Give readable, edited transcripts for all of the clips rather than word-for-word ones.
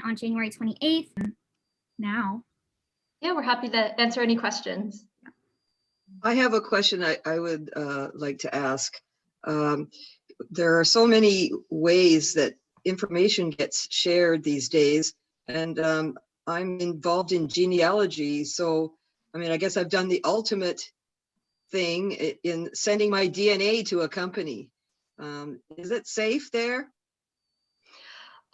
on January 28th. Now. Yeah, we're happy to answer any questions. I have a question I would like to ask. There are so many ways that information gets shared these days, and I'm involved in genealogy. So, I mean, I guess I've done the ultimate thing in sending my DNA to a company. Is it safe there?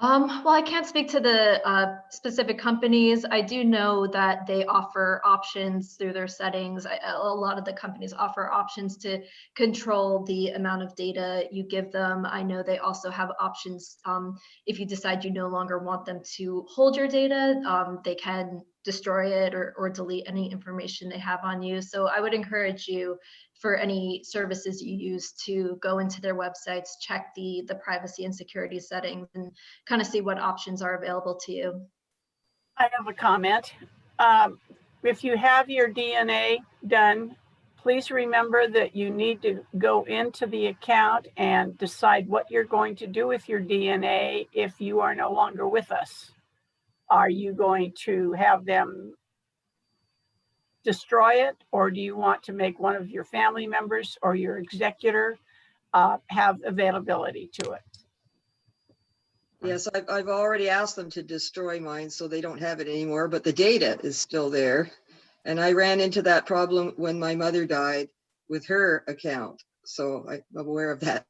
Well, I can't speak to the specific companies. I do know that they offer options through their settings. A lot of the companies offer options to control the amount of data you give them. I know they also have options if you decide you no longer want them to hold your data, they can destroy it or delete any information they have on you. So I would encourage you, for any services you use, to go into their websites, check the privacy and security settings, and kind of see what options are available to you. I have a comment. If you have your DNA done, please remember that you need to go into the account and decide what you're going to do with your DNA if you are no longer with us. Are you going to have them destroy it, or do you want to make one of your family members or your executor have availability to it? Yes, I've already asked them to destroy mine so they don't have it anymore, but the data is still there. And I ran into that problem when my mother died with her account. So I'm aware of that.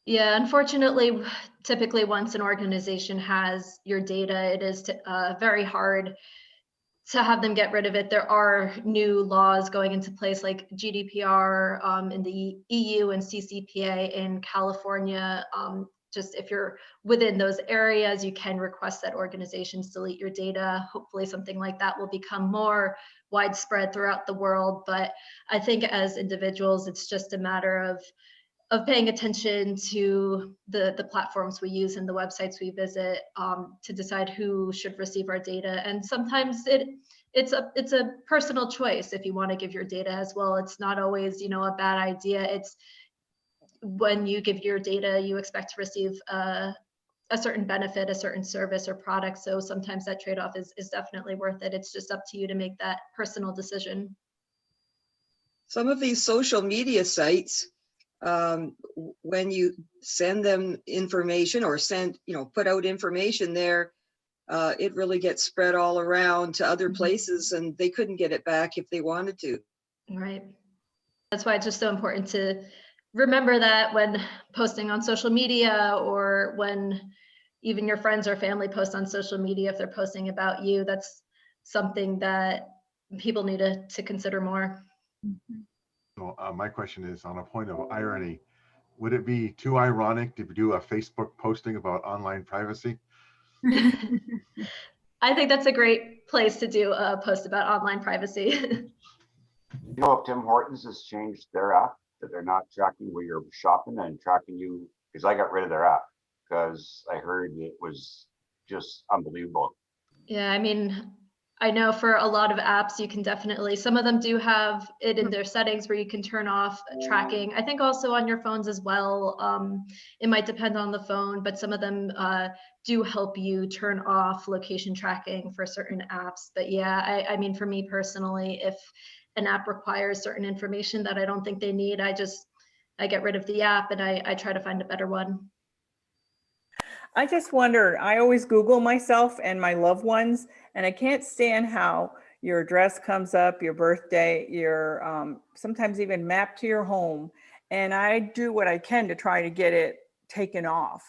Yeah, unfortunately, typically once an organization has your data, it is very hard to have them get rid of it. There are new laws going into place, like GDPR in the EU and CCPA in California. Just if you're within those areas, you can request that organizations delete your data. Hopefully something like that will become more widespread throughout the world. But I think as individuals, it's just a matter of paying attention to the platforms we use and the websites we visit to decide who should receive our data. And sometimes it's a personal choice if you want to give your data as well. It's not always, you know, a bad idea. It's when you give your data, you expect to receive a certain benefit, a certain service or product. So sometimes that trade-off is definitely worth it. It's just up to you to make that personal decision. Some of these social media sites, when you send them information or put out information there, it really gets spread all around to other places, and they couldn't get it back if they wanted to. Right. That's why it's just so important to remember that when posting on social media, or when even your friends or family post on social media, if they're posting about you, that's something that people need to consider more. So my question is, on a point of irony, would it be too ironic to do a Facebook posting about online privacy? I think that's a great place to do a post about online privacy. You know, if Tim Hortons has changed their app, that they're not tracking where you're shopping and tracking you, because I got rid of their app because I heard it was just unbelievable. Yeah, I mean, I know for a lot of apps, you can definitely, some of them do have it in their settings where you can turn off tracking. I think also on your phones as well. It might depend on the phone, but some of them do help you turn off location tracking for certain apps. But yeah, I mean, for me personally, if an app requires certain information that I don't think they need, I get rid of the app and I try to find a better one. I just wonder, I always Google myself and my loved ones, and I can't stand how your address comes up, your birthday, your sometimes even mapped to your home. And I do what I can to try to get it taken off.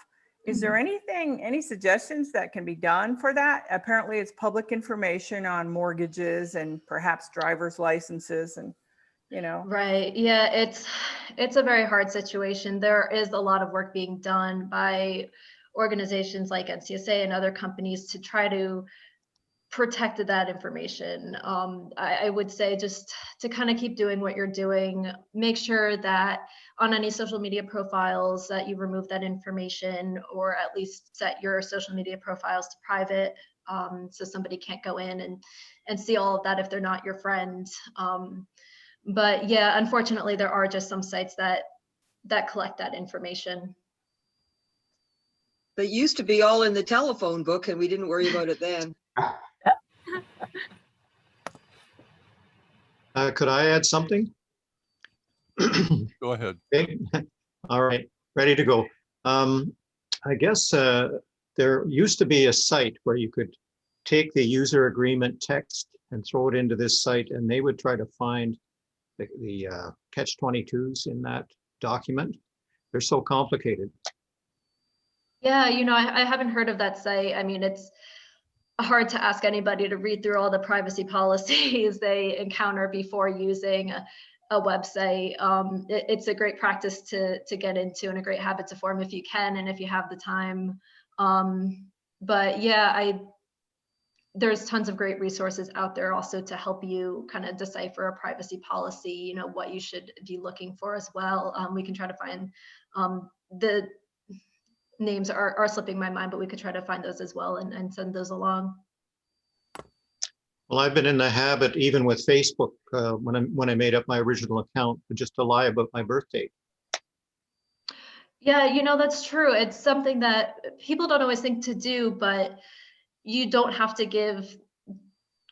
Is there anything, any suggestions that can be done for that? Apparently it's public information on mortgages and perhaps driver's licenses and, you know. Right, yeah, it's a very hard situation. There is a lot of work being done by organizations like NCSA and other companies to try to protect that information. I would say just to kind of keep doing what you're doing, make sure that on any social media profiles that you remove that information, or at least set your social media profiles to private, so somebody can't go in and see all of that if they're not your friend. But yeah, unfortunately, there are just some sites that collect that information. They used to be all in the telephone book and we didn't worry about it then. Could I add something? Go ahead. Okay. All right, ready to go. I guess there used to be a site where you could take the user agreement text and throw it into this site, and they would try to find the catch-22s in that document. They're so complicated. Yeah, I haven't heard of that site. I mean, it's hard to ask anybody to read through all the privacy policies they encounter before using a website. It's a great practice to get into and a great habit to form if you can and if you have the time. But yeah, there's tons of great resources out there also to help you kind of decipher a privacy policy, what you should be looking for as well. We can try to find the names are slipping my mind, but we could try to find those as well and send those along. Well, I've been in the habit, even with Facebook, when I made up my original account, just to lie about my birth date. Yeah, that's true. It's something that people don't always think to do, but you don't have to give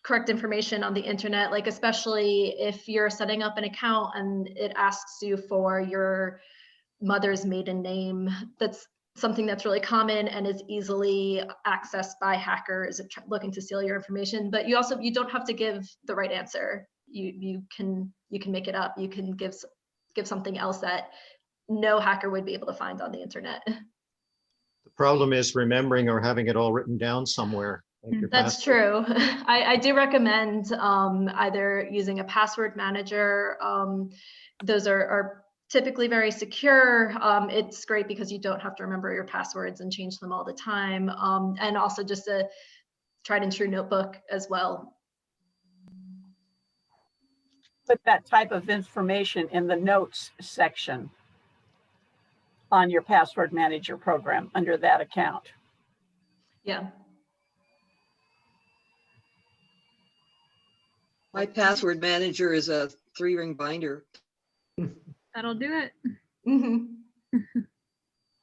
correct information on the internet, like especially if you're setting up an account and it asks you for your mother's maiden name. That's something that's really common and is easily accessed by hackers looking to steal your information. But you don't have to give the right answer. You can make it up. You can give something else that no hacker would be able to find on the internet. The problem is remembering or having it all written down somewhere. Like your That's password. true. I do recommend either using a password manager. Those are typically very secure. It's great because you don't have to remember your passwords and change them all the time. And also just a tried and true notebook as well. Put that type of information in the notes section on your password manager program under that account. Yeah. My password manager is a 3-ring binder. That'll do it. Mm-hmm.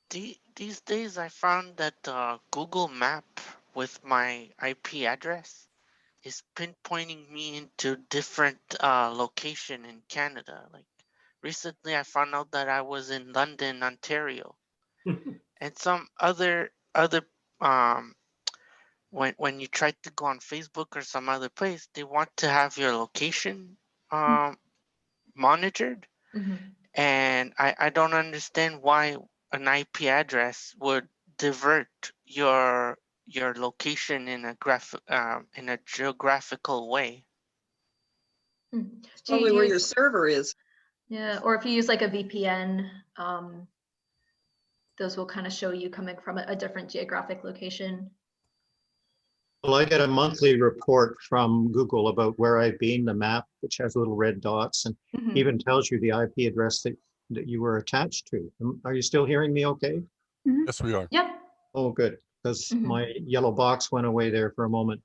These days, I found that Google Map with my IP address is pinpointing me into different location in Canada. Like recently, I found out that I was in London, Ontario, and some other when you try to go on Facebook or some other place, they want to have your location monitored. Mm-hmm. And I don't understand why an IP address would divert your location in a geographical way. It's probably where your server is. Yeah, or if you use like a VPN, those will kind of show you coming from a different geographic location. Well, I get a monthly report from Google about where I've been, the map, which has little red dots, and Mm-hmm. even tells you the IP address that you were attached to. Are you still hearing me okay? Yes, we are. Yep. Oh, good, because Mhm. my yellow box went away there for a moment.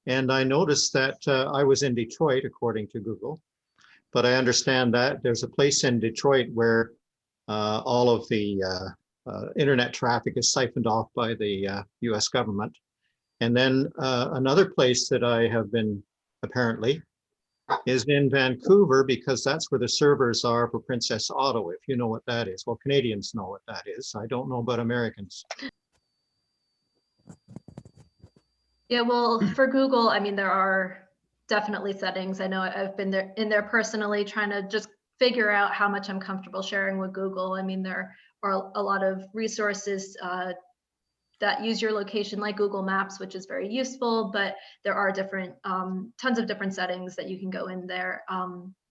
And I noticed that I was in Detroit, according to Google, but I understand that there's a place in Detroit where all of the internet traffic is siphoned off by the US government. And then another place that I have been apparently is in Vancouver, because that's where the servers are for Princess Auto, if you know what that is. Well, Canadians know what that is. I don't know about Americans. Yeah, well, for Google, I mean, there are definitely settings. I know I've been in there personally trying to just figure out how much I'm comfortable sharing with Google. I mean, there are a lot of resources that use your location, like Google Maps, which is very useful, but there are different, tons of different settings that you can go in there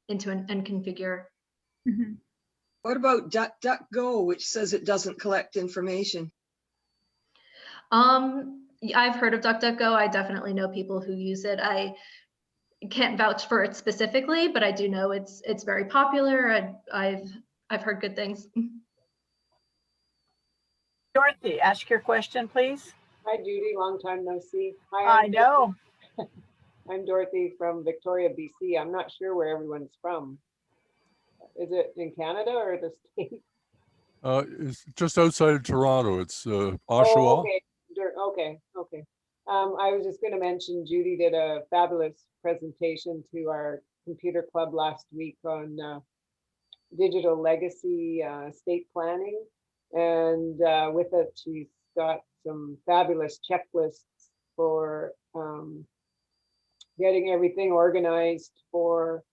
into and configure. Mhm. What about DuckDuckGo, which says it doesn't collect information? I've heard of DuckDuckGo. I definitely know people who use it. I can't vouch for it specifically, but I do know it's very popular. I've heard good things. Dorothy, ask your question, please. Hi, Judy. Long time no see. Hi, I know. I'm Dorothy from Victoria, BC. I'm not sure where everyone's from. Is it in Canada or the States? It's just outside of Toronto. It's Oh, Oshawa. okay, okay, okay. I was just gonna mention Judy did a fabulous presentation to our computer club last week on digital legacy state planning. And with it, she's got some fabulous checklists for getting everything organized for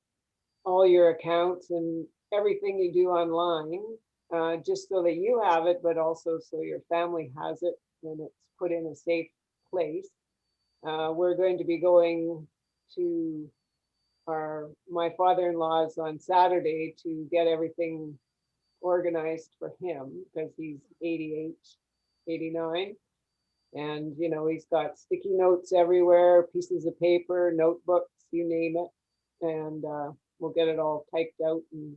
all your accounts and everything you do online, just so that you have it, but also so your family has it and it's put in a safe place. We're going to be going to my father-in-law's on Saturday to get everything organized for him because he's 88, 89. And, you know, he's got sticky notes everywhere, pieces of paper, notebooks, you name it. And we'll get it all typed out and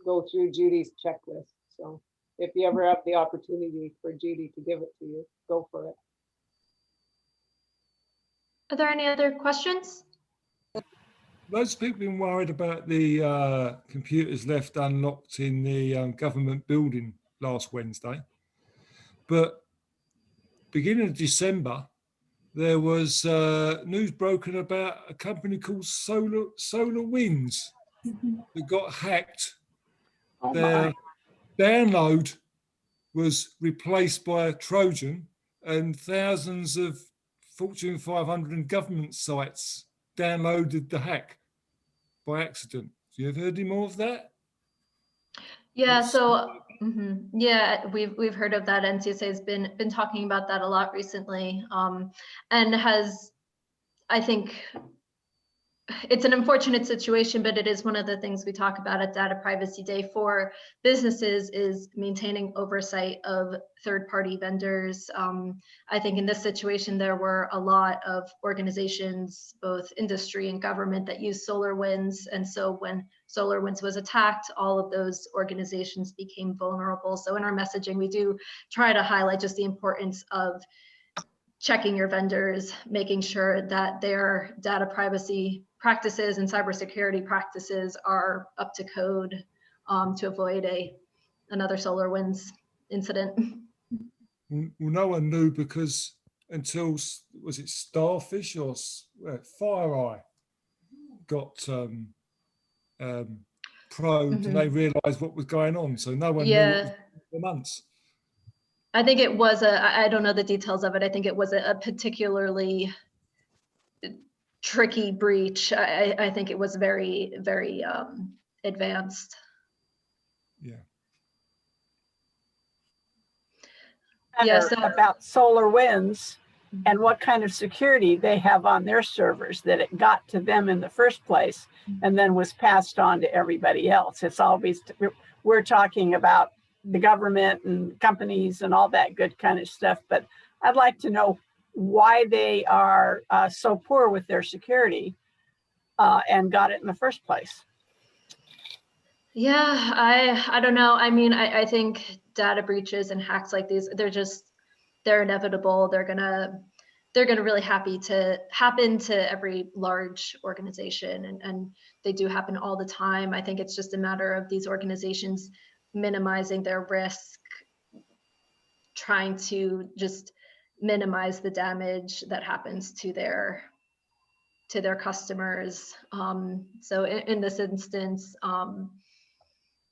go through Judy's checklist. So if you ever have the opportunity for Judy to give it to you, go for it. Are there any other questions? Loads of people been worried about the computers left unlocked in the government building last Wednesday. But beginning of December, there was news broken about a company called Solar Winds that got hacked. Oh Their my. download was replaced by a Trojan, and thousands of Fortune 500 and government sites downloaded the hack by accident. Have you ever heard any more of that? Yeah, so yeah, we've heard of that. NCSA has been talking about that a lot recently, and has, I think, it's an unfortunate situation, but it is one of the things we talk about at Data Privacy Day for businesses is maintaining oversight of third-party vendors. I think in this situation, there were a lot of organizations, both industry and government, that use SolarWinds. And so when SolarWinds was attacked, all of those organizations became vulnerable. So in our messaging, we do try to highlight just the importance of checking your vendors, making sure that their data privacy practices and cybersecurity practices are up to code to avoid another SolarWinds incident. Well, no one knew because until, was it Starfish or FireEye got probed and they realized what was going on. So no one knew it was for months. I think it was I don't know the details of it. I think it was a particularly tricky breach. I think it was very, very advanced. Yeah. Yeah, so about SolarWinds and what kind of security they have on their servers, that it got to them in the first place and then was passed on to everybody else. It's always, we're talking about the government and companies and all that good kind of stuff, but I'd like to know why they are so poor with their security and got it in the first place. Yeah, I don't know. I mean, I think data breaches and hacks like these, they're inevitable. They're gonna really happen to every large organization, and they do happen all the time. I think it's just a matter of these organizations minimizing their risk, trying to just minimize the damage that happens to their customers. So in this instance,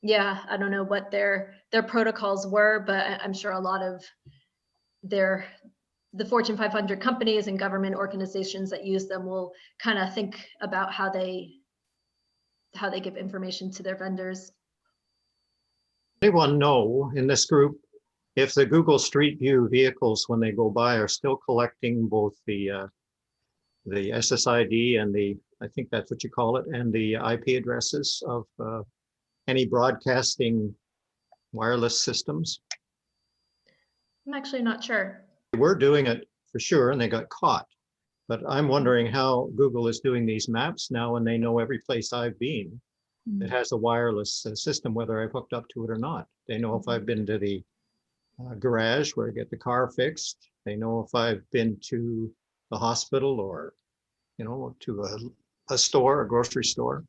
yeah, I don't know what their protocols were, but I'm sure a lot of the Fortune 500 companies and government organizations that use them will kind of think about how they give information to their vendors. Anyone know in this group if the Google Street View vehicles, when they go by, are still collecting both the SSID and I think that's what you call it, and the IP addresses of any broadcasting wireless systems? I'm actually not sure. They were doing it for sure, and they got caught. But I'm wondering how Google is doing these maps now when they know every place I've been that has a wireless system, whether I've hooked up to it or not. They know if I've been to the garage where I get the car fixed. They know if I've been to the hospital or, you know, to a store, a grocery store.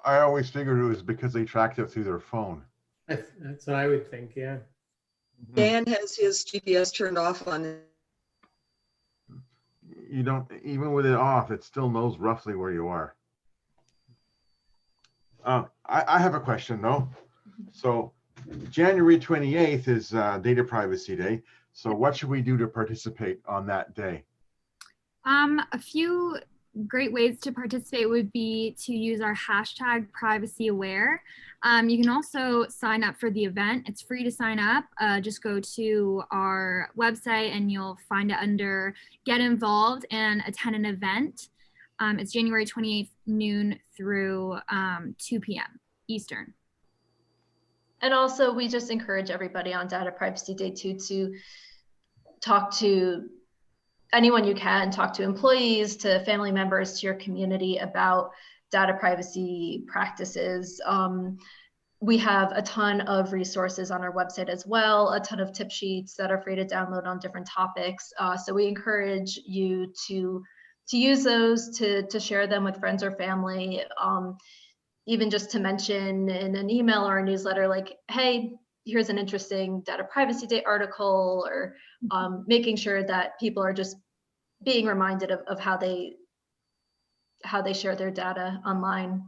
I always figured it was because they tracked it through their phone. That's what I would think, yeah. Dan has his GPS turned off on. You don't, even with it off, it still knows roughly where you are. I have a question though. So January 28th is Data Privacy Day. So what should we do to participate on that day? A few great ways to participate would be to use our hashtag #PrivacyAware. You can also sign up for the event. It's free to sign up. Just go to our website and you'll find it under Get Involved and attend an event. It's January 28th, noon through 2 p.m. Eastern. And also, we just encourage everybody on Data Privacy Day to talk to anyone you can, talk to employees, to family members, to your community about data privacy practices. We have a ton of resources on our website as well, a ton of tip sheets that are free to download on different topics. So we encourage you to use those, to share them with friends or family, even just to mention in an email or a newsletter, like, hey, here's an interesting Data Privacy Day article, or making sure that people are just being reminded of how they share their data online.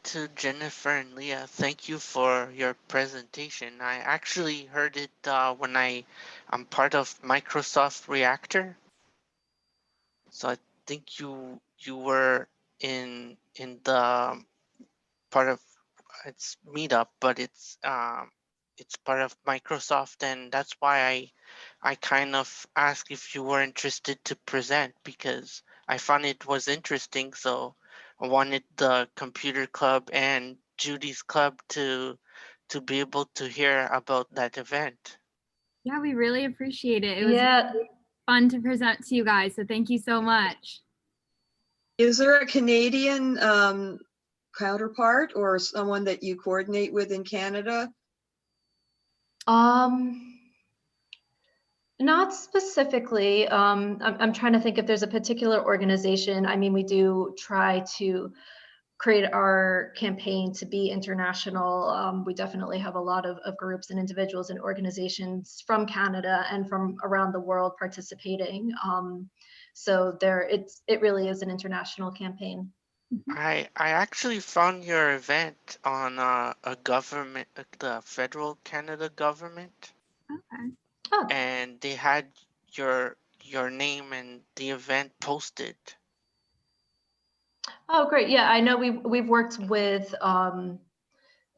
To Jennifer and Leah, thank you for your presentation. I actually heard it when I'm part of Microsoft Reactor. So I think you were in the part of, it's Meetup, but it's part of Microsoft, and that's why I kind of asked if you were interested to present, because I found it was interesting. So I wanted the computer club and Judy's club to be able to hear about that event. Yeah, we really appreciate it. It was Yeah. really fun to present to you guys. So thank you so much. Is there a Canadian counterpart or someone that you coordinate with in Canada? Not specifically. I'm trying to think if there's a particular organization. I mean, we do try to create our campaign to be international. We definitely have a lot of groups and individuals and organizations from Canada and from around the world participating. So it really is an international campaign. I actually found your event on a government, the federal Canada government. Okay. Oh. And they had your name and the event posted. Oh, great. Yeah, I know we've worked with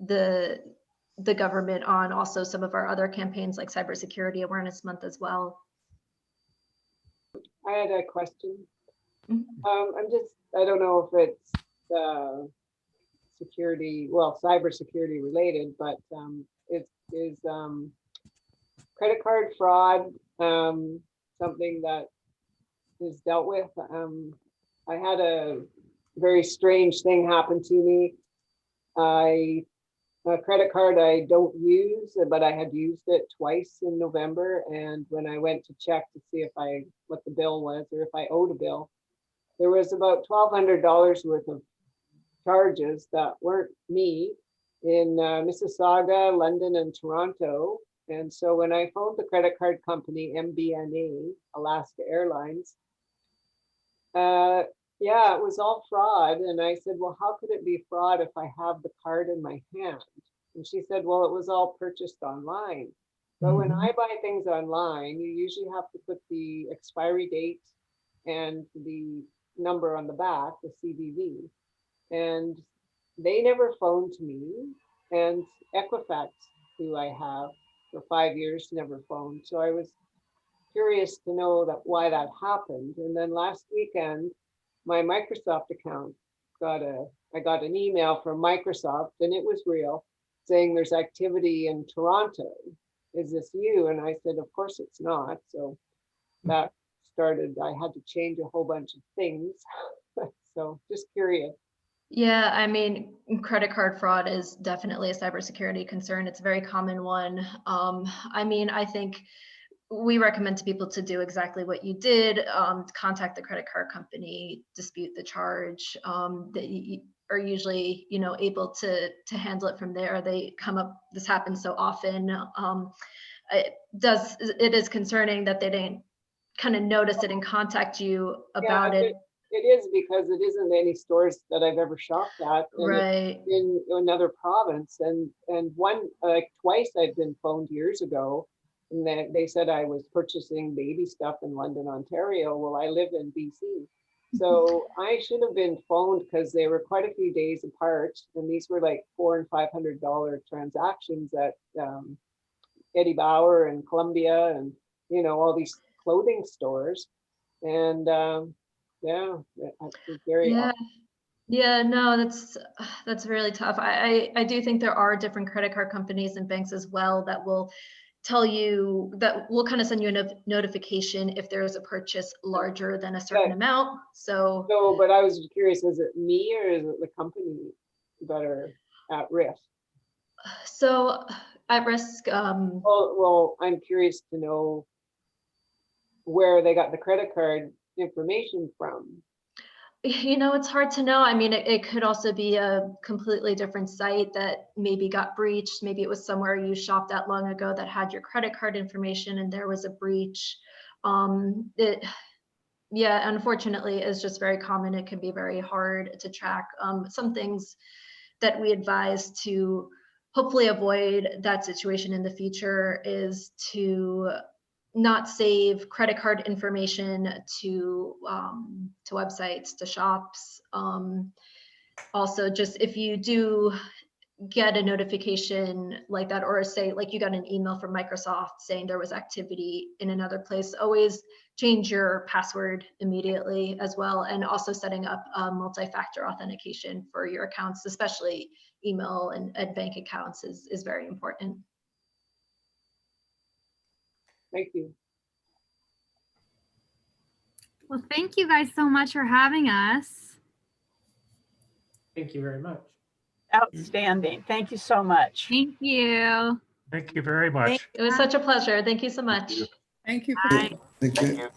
the government on also some of our other campaigns like Cybersecurity Awareness Month as well. I had a question. I don't know if it's cybersecurity related, but it is credit card fraud something that is dealt with. I had a very strange thing happen to me. A credit card I don't use, but I had used it twice in November, and when I went to check to see what the bill was or if I owed a bill, there was about $1,200 worth of charges that weren't me in Mississauga, London, and Toronto. And so when I phoned the credit card company, MBNA, Alaska Airlines, yeah, it was all fraud. And I said, well, how could it be fraud if I have the card in my hand? And she said, well, it was all purchased online. But when I buy things online, you usually have to put the expiry date and the number on the back, the CVV. And they never phoned me. And Equifax, who I have for 5 years, never phoned. So I was curious to know why that happened. And then last weekend, my Microsoft account I got an email from Microsoft, and it was real, saying there's activity in Toronto. Is this you? And I said, of course it's not. So that started, I had to change a whole bunch of things. So just curious. Yeah, I mean, credit card fraud is definitely a cybersecurity concern. It's a very common one. I mean, I think we recommend to people to do exactly what you did, contact the credit card company, dispute the charge. They are usually, you know, able to handle it from there. They come up, this happens so often. It is concerning that they didn't kind of notice it and contact you about Yeah, it. It is, because it isn't any stores that I've ever shopped at. And Right. it's in another province, and one, like twice I've been phoned years ago, and they said I was purchasing baby stuff in London, Ontario. Well, I live in BC. So I should have been phoned, because they were quite a few days apart, and these were like $400 and $500 transactions at Eddie Bauer and Columbia, and you know, all these clothing stores. And yeah, it's very Yeah, no, that's really tough. I do think there are different credit card companies and banks as well that will tell you, that will kind of send you a notification if there is a purchase larger than a certain amount. So no, but I was curious, is it me or is it the company that are at risk? So at risk. Well, I'm curious to know where they got the credit card information from. You know, it's hard to know. I mean, it could also be a completely different site that maybe got breached. Maybe it was somewhere you shopped at long ago that had your credit card information and there was a breach. Yeah, unfortunately, is just very common. It can be very hard to track. Some things that we advise to hopefully avoid that situation in the future is to not save credit card information to websites, to shops. Also, just if you do get a notification like that, or say like you got an email from Microsoft saying there was activity in another place, always change your password immediately as well. And also setting up multi-factor authentication for your accounts, especially email and bank accounts is very important. Thank you. Well, thank you guys so much for having us. Thank you very much. Outstanding. Thank you so much. Thank you. Thank you very much. It was such a pleasure. Thank you so much. Thank you. Bye. Thank you.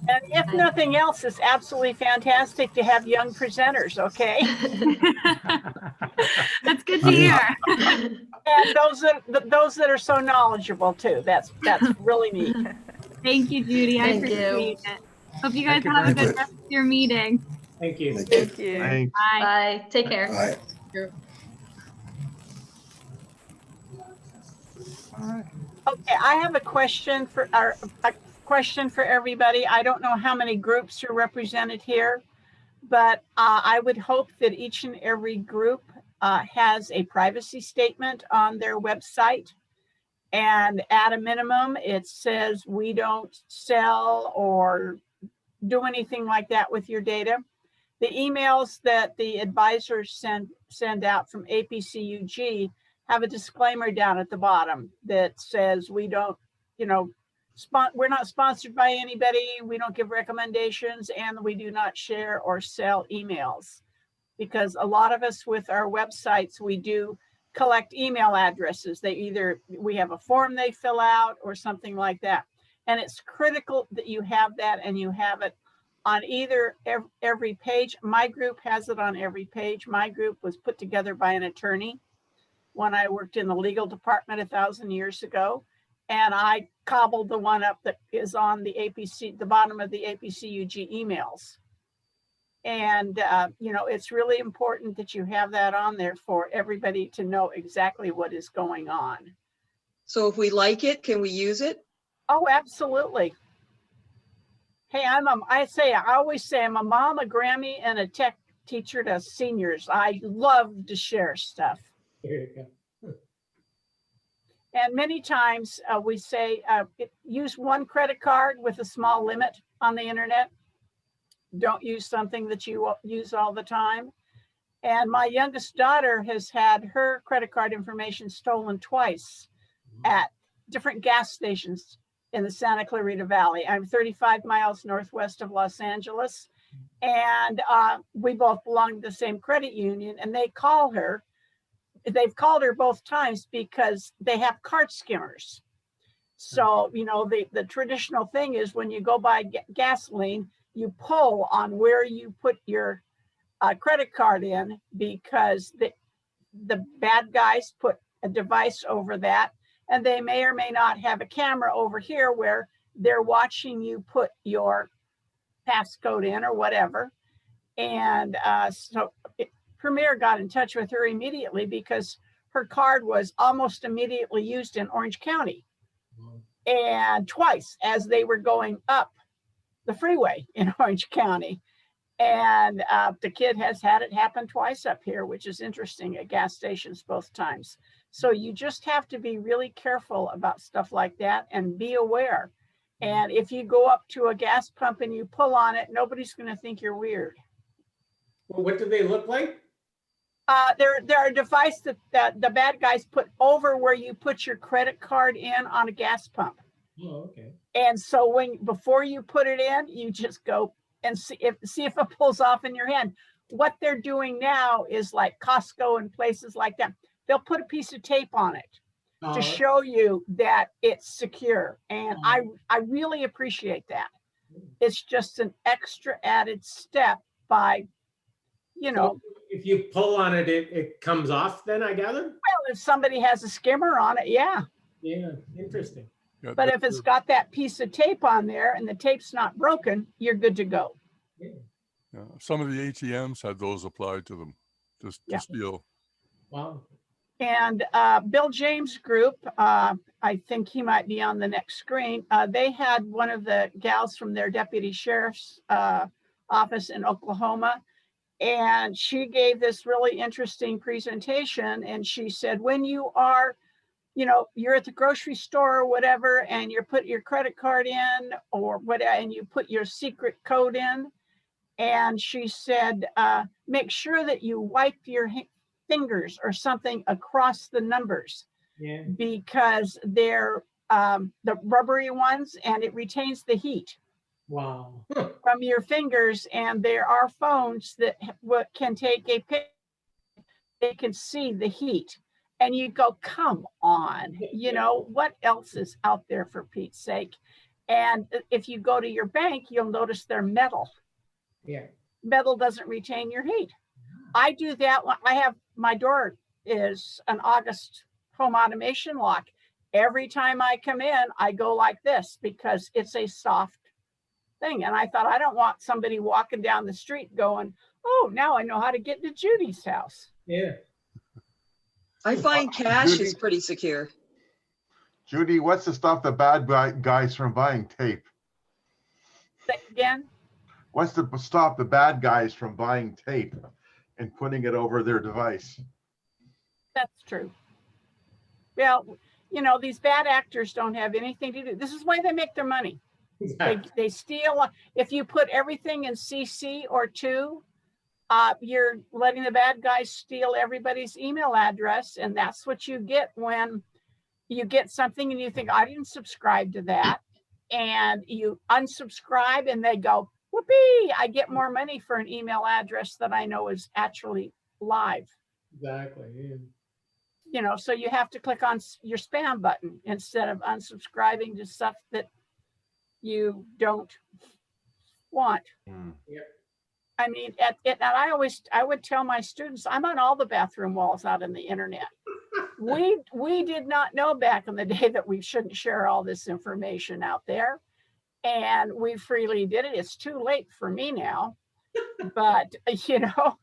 And if nothing else, it's absolutely fantastic to have young presenters, okay? That's good to hear. And those that are so knowledgeable too. That's really neat. Thank you, Judy. I Thank you. appreciate it. Hope you guys Thank you have a very good rest of your meeting. Thank you. Thank you. Thanks. Bye. Bye. Take care. Bye. Okay, I have a question for everybody. I don't know how many groups are represented here, but I would hope that each and every group has a privacy statement on their website. And at a minimum, it says we don't sell or do anything like that with your data. The emails that the advisors send out from APCUG have a disclaimer down at the bottom that says we don't, you know, we're not sponsored by anybody, we don't give recommendations, and we do not share or sell emails. Because a lot of us with our websites, we do collect email addresses. We have a form they fill out or something like that. And it's critical that you have that and you have it on either every page. My group has it on every page. My group was put together by an attorney when I worked in the legal department 1,000 years ago. And I cobbled the one up that is on the bottom of the APCUG emails. And, you know, it's really important that you have that on there for everybody to know exactly what is going on. So if we like it, can we use it? Oh, absolutely. Hey, I always say I'm a mom, a Grammy, and a tech teacher to seniors. I love to share stuff. Here you go. And many times we say, use one credit card with a small limit on the internet. Don't use something that you use all the time. And my youngest daughter has had her credit card information stolen twice at different gas stations in the Santa Clarita Valley. I'm 35 miles northwest of Los Angeles. And we both belong to the same credit union, and they call her. They've called her both times because they have cart skimmers. So, you know, the traditional thing is when you go buy gasoline, you pull on where you put your credit card in, because the bad guys put a device over that, and they may or may not have a camera over here where they're watching you put your passcode in or whatever. And so Premier got in touch with her immediately because her card was almost immediately used in Orange County, and twice as they were going up the freeway in Orange County. And the kid has had it happen twice up here, which is interesting, at gas stations both times. So you just have to be really careful about stuff like that and be aware. And if you go up to a gas pump and you pull on it, nobody's going to think you're weird. Well, what do they look like? They're a device that the bad guys put over where you put your credit card in on a gas pump. Oh, okay. And so before you put it in, you just go and see if it pulls off in your hand. What they're doing now is like Costco and places like that. They'll put a piece of tape on it to show you that it's secure. And I really appreciate that. It's just an extra added step by, you know. So if you pull on it, it comes off then, I gather? Well, if somebody has a skimmer on it, yeah. Yeah, interesting. Yeah, But if it's got that piece of tape on there and the tape's not broken, you're good to go. yeah, some of the ATMs had those applied to them, just Yeah. to steal. Wow. And Bill James Group, I think he might be on the next screen. They had one of the gals from their deputy sheriff's office in Oklahoma. And she gave this really interesting presentation. And she said, when you are, you know, you're at the grocery store or whatever, and you put your credit card in or whatever, and you put your secret code in. And she said, make sure that you wipe your fingers or something across the numbers, Yeah. because they're the rubbery ones, and it retains the heat Wow. from your fingers. And there are phones that can take a picture. They can see the heat. And you go, come on, you know, what else is out there, for Pete's sake? And if you go to your bank, you'll notice they're metal. Yeah. Metal doesn't retain your heat. I do that. I have, my door is an August home automation lock. Every time I come in, I go like this because it's a soft thing. And I thought, I don't want somebody walking down the street going, oh, now I know how to get to Judy's house. Yeah. I find cash Judy? is pretty secure. Judy, what's to stop the bad guys from buying tape? Say again? What's to stop the bad guys from buying tape and putting it over their device? That's true. Well, you know, these bad actors don't have anything to do. This is why they make their money. They steal. If you put everything in CC or 2, you're letting the bad guys steal everybody's email address. And that's what you get when you get something and you think, I didn't subscribe to that. And you unsubscribe and they go, whoopee, I get more money for an email address that I know is actually live. Exactly. Yeah. You know, so you have to click on your spam button instead of unsubscribing to stuff that you don't want. Yep. I mean, and I would tell my students, I'm on all the bathroom walls out on the internet. We did not know back in the day that we shouldn't share all this information out there, and we freely did it. It's too late for me now, but you know,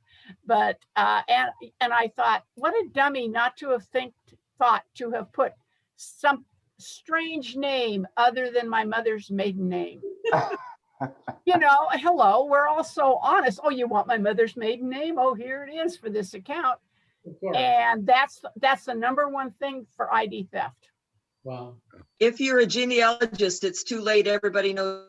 but and I thought, what a dummy not to have thought to have put some strange name other than my mother's maiden name. You know, hello, we're all so honest. Oh, you want my mother's maiden name? Oh, here it is for this account. And that's the number one thing for ID theft. Wow. If you're a genealogist, it's too late. Everybody knows